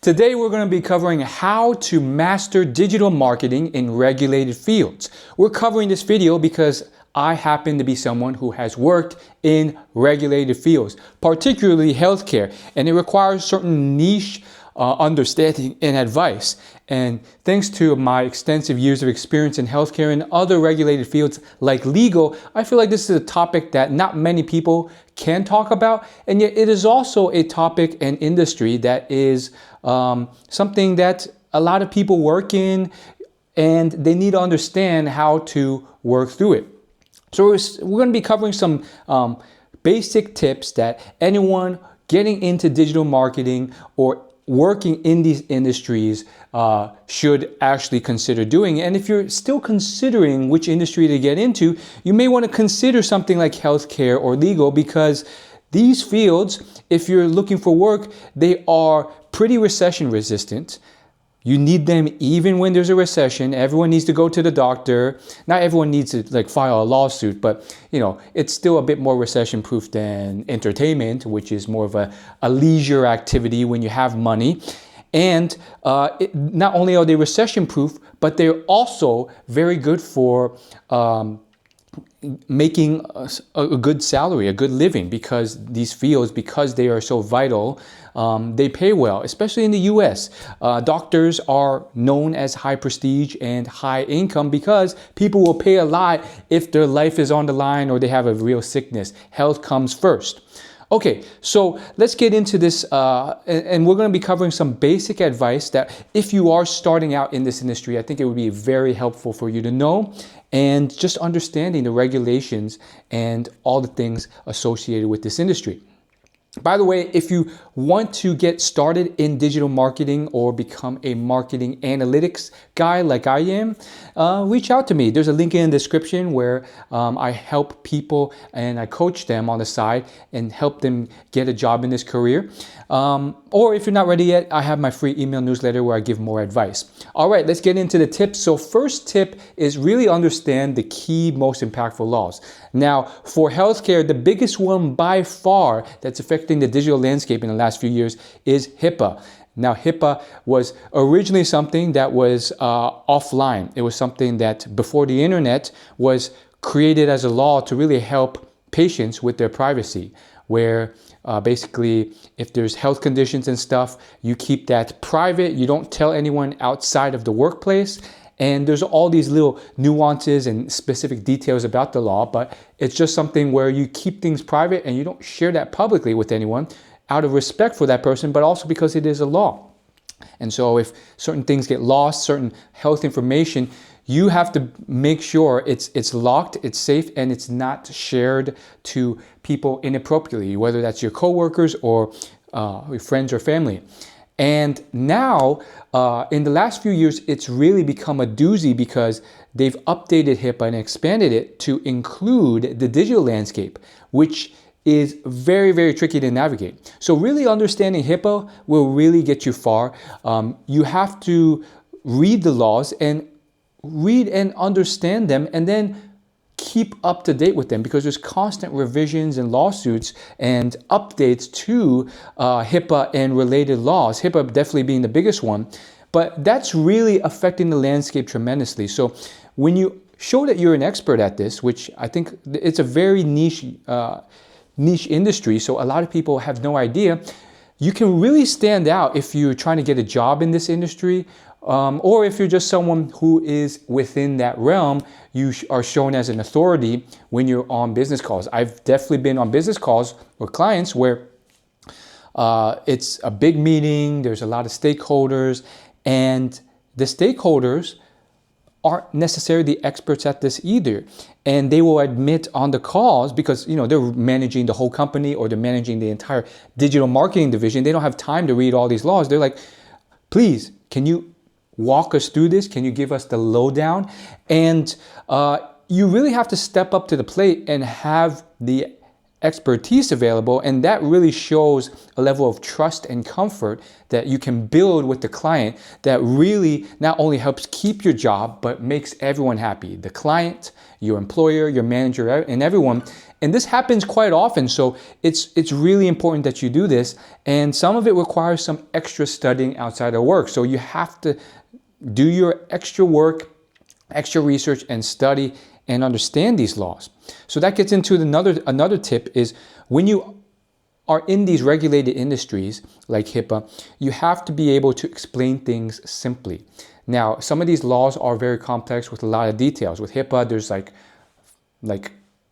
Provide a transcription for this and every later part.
Today we're going to be covering how to master digital marketing in regulated fields. We're covering this video because I happen to be someone who has worked in regulated fields, particularly healthcare, and it requires certain niche understanding and advice. And thanks to my extensive years of experience in healthcare and other regulated fields like legal, I feel like this is a topic that not many people can talk about, and yet it is also a topic and industry that is something that a lot of people work in, and they need to understand how to work through it. So we're going to be covering some basic tips that anyone getting into digital marketing or working in these industries should actually consider doing. And if you're still considering which industry to get into, you may want to consider something like healthcare or legal, because these fields, if you're looking for work, they are pretty recession resistant. You need them even when there's a recession. Everyone needs to go to the doctor. Not everyone needs to file a lawsuit, but it's still a bit more recession proof than entertainment, which is more of a leisure activity when you have money. And not only are they recession proof, but they're also very good for making a good salary, a good living, because these fields, because they are so vital, they pay well, especially in the US. Doctors are known as high prestige and high income because people will pay a lot if their life is on the line or they have a real sickness. Health comes first. Okay, so let's get into this, and we're going to be covering some basic advice that if you are starting out in this industry, I think it would be very helpful for you to know, and just understanding the regulations and all the things associated with this industry. By the way, if you want to get started in digital marketing or become a marketing analytics guy like I am, reach out to me. There's a link in the description where I help people and I coach them on the side and help them get a job in this career. Or if you're not ready yet, I have my free email newsletter where I give more advice. All right, let's get into the tips. So first tip is really understand the key, most impactful laws. Now, for healthcare, the biggest one by far that's affecting the digital landscape in the last few years is HIPAA. Now, HIPAA was originally something that was offline. It was something that before the internet was created as a law to really help patients with their privacy, where basically if there's health conditions and stuff, you keep that private. You don't tell anyone outside of the workplace. And there's all these little nuances and specific details about the law, but it's just something where you keep things private and you don't share that publicly with anyone out of respect for that person, but also because it is a law. And so if certain things get lost, certain health information, you have to make sure it's locked, it's safe, and it's not shared to people inappropriately, whether that's your coworkers or your friends or family. And now, in the last few years, it's really become a doozy because they've updated HIPAA and expanded it to include the digital landscape, which is very, very tricky to navigate. So really understanding HIPAA will really get you far. You have to read the laws and read and understand them, and then keep up to date with them, because there's constant revisions and lawsuits and updates to HIPAA and related laws, HIPAA definitely being the biggest one, but that's really affecting the landscape tremendously. So when you show that you're an expert at this, which I think it's a very niche industry, so a lot of people have no idea, you can really stand out if you're trying to get a job in this industry. Or if you're just someone who is within that realm, you are shown as an authority when you're on business calls. I've definitely been on business calls with clients where it's a big meeting, there's a lot of stakeholders, and the stakeholders aren't necessarily the experts at this either. And they will admit on the calls, because they're managing the whole company or they're managing the entire digital marketing division. They don't have time to read all these laws. They're like, please, can you walk us through this? Can you give us the lowdown? And you really have to step up to the plate and have the expertise available, and that really shows a level of trust and comfort that you can build with the client that really not only helps keep your job, but makes everyone happy. The client, your employer, your manager, and everyone. And this happens quite often, so it's really important that you do this. And some of it requires some extra studying outside of work. So you have to do your extra work, extra research, and study and understand these laws. So that gets into another tip is when you are in these regulated industries like HIPAA, you have to be able to explain things simply. Now, some of these laws are very complex with a lot of details. With HIPAA, there's like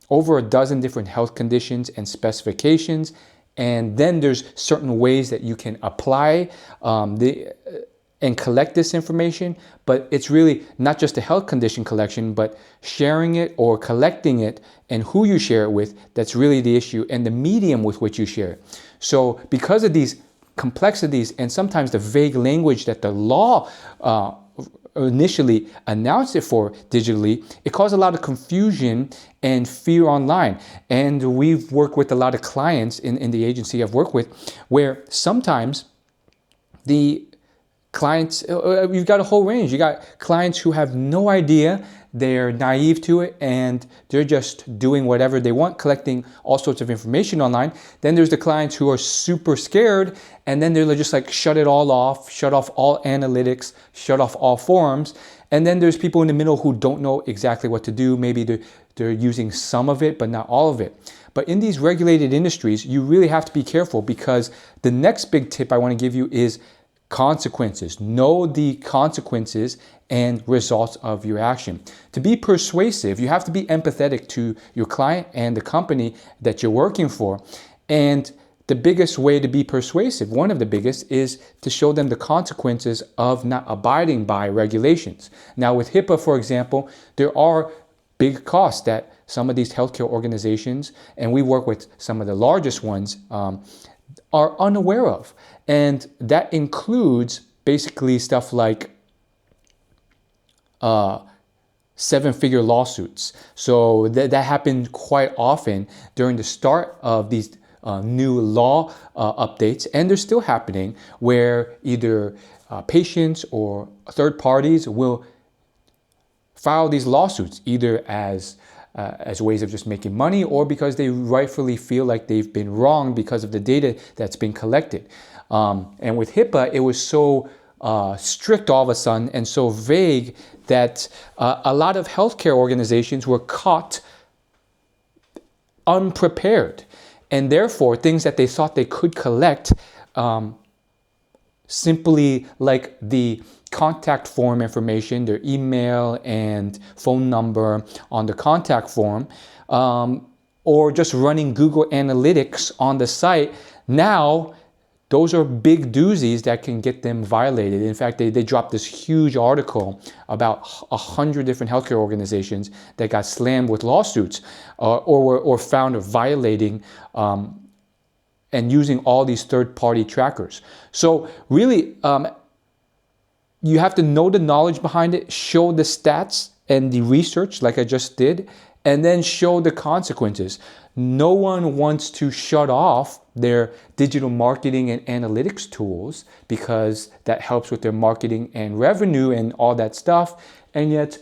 over a dozen different health conditions and specifications. And then there's certain ways that you can apply and collect this information, but it's really not just a health condition collection, but sharing it or collecting it and who you share it with, that's really the issue, and the medium with which you share it. So because of these complexities and sometimes the vague language that the law initially announced it for digitally, it caused a lot of confusion and fear online. And we've worked with a lot of clients in the agency I've worked with, where sometimes the clients, you've got a whole range. You got clients who have no idea, they're naive to it, and they're just doing whatever they want, collecting all sorts of information online. Then there's the clients who are super scared, and then they're just like, shut it all off, shut off all analytics, shut off all forums. And then there's people in the middle who don't know exactly what to do. Maybe they're using some of it, but not all of it. But in these regulated industries, you really have to be careful, because the next big tip I want to give you is consequences. Know the consequences and results of your action. To be persuasive, you have to be empathetic to your client and the company that you're working for. And the biggest way to be persuasive, one of the biggest, is to show them the consequences of not abiding by regulations. Now with HIPAA, for example, there are big costs that some of these healthcare organizations, and we work with some of the largest ones, are unaware of. And that includes basically stuff like seven-figure lawsuits. So that happened quite often during the start of these new law updates, and they're still happening, where either patients or third parties will file these lawsuits either as ways of just making money, or because they rightfully feel like they've been wrong because of the data that's been collected. And with HIPAA, it was so strict all of a sudden and so vague that a lot of healthcare organizations were caught unprepared. And therefore, things that they thought they could collect, simply like the contact form information, their email and phone number on the contact form, or just running Google Analytics on the site, now those are big doozies that can get them violated. In fact, they dropped this huge article about 100 different healthcare organizations that got slammed with lawsuits or found violating and using all these third-party trackers. So really, you have to know the knowledge behind it, show the stats and the research like I just did, and then show the consequences. No one wants to shut off their digital marketing and analytics tools, because that helps with their marketing and revenue and all that stuff. And yet,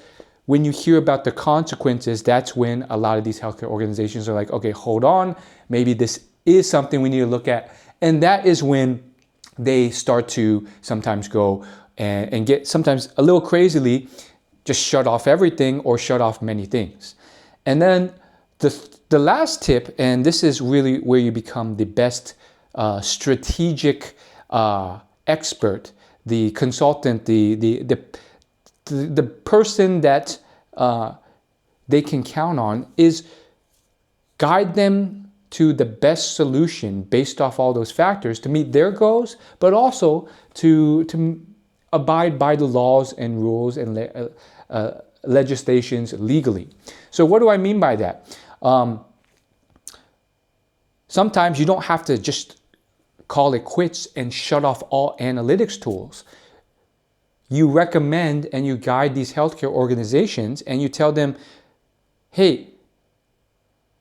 when you hear about the consequences, that's when a lot of these healthcare organizations are like, okay, hold on, maybe this is something we need to look at. And that is when they start to sometimes go and get sometimes a little crazily, just shut off everything or shut off many things. And then the last tip, and this is really where you become the best strategic expert, the consultant, the person that they can count on, is guide them to the best solution based off all those factors to meet their goals, but also to abide by the laws and rules and legislations legally. So what do I mean by that? Sometimes you don't have to just call it quits and shut off all analytics tools. You recommend and you guide these healthcare organizations and you tell them, hey,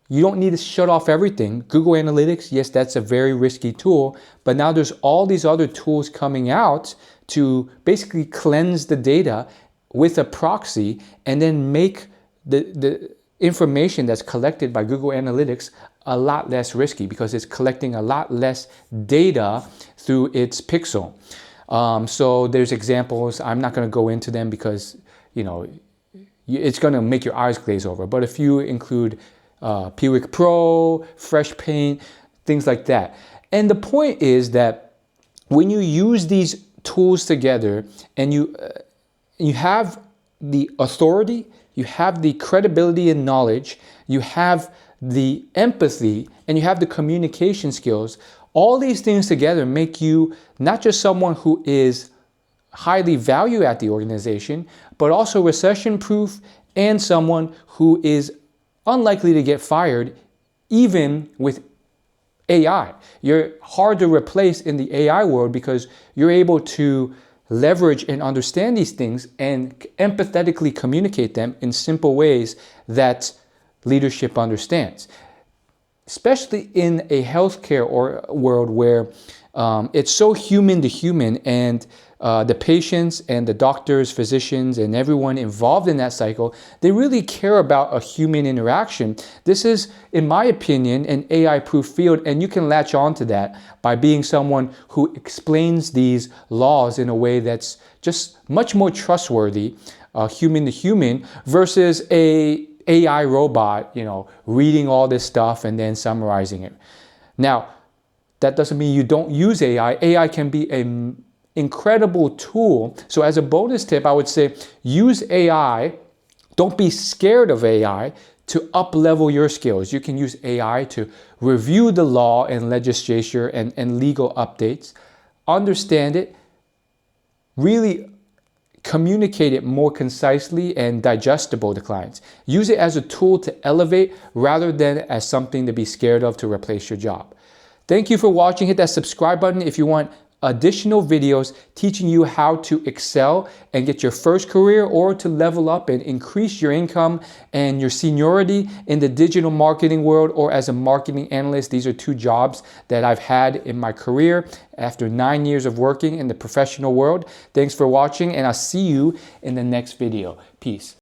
you don't need to shut off everything. Google Analytics, yes, that's a very risky tool, but now there's all these other tools coming out to basically cleanse the data with a proxy and then make information that's collected by Google Analytics a lot less risky because it's collecting a lot less data through its pixel. So there's examples. I'm not going to go into them because, you know, it's going to make your eyes glaze over. But if you include Piwik Pro, Fresh Paint, things like that. And the point is that when you use these tools together and you have the authority, you have the credibility and knowledge, you have the empathy, and you have the communication skills, all these things together make you not just someone who is highly valued at the organization, but also recession-proof and someone who is unlikely to get fired even with AI. You're hard to replace in the AI world because you're able to leverage and understand these things and empathetically communicate them in simple ways that leadership understands. Especially in a healthcare world where it's so human to human, and the patients and the doctors, physicians, and everyone involved in that cycle, they really care about a human interaction. This is, in my opinion, an AI-proof field, and you can latch on to that by being someone who explains these laws in a way that's just much more trustworthy, human to human, versus a AI robot, you know, reading all this stuff and then summarizing it. Now, that doesn't mean you don't use AI. AI can be an incredible tool. So as a bonus tip, I would say use AI. Don't be scared of AI to up-level your skills. You can use AI to review the law and legislature and legal updates, understand it, really communicate it more concisely and digestible to clients. Use it as a tool to elevate rather than as something to be scared of to replace your job. Thank you for watching. Hit that subscribe button if you want additional videos teaching you how to excel and get your first career, or to level up and increase your income and your seniority in the digital marketing world, or as a marketing analyst. These are two jobs that I've had in my career after 9 years of working in the professional world. Thanks for watching, and I'll see you in the next video. Peace.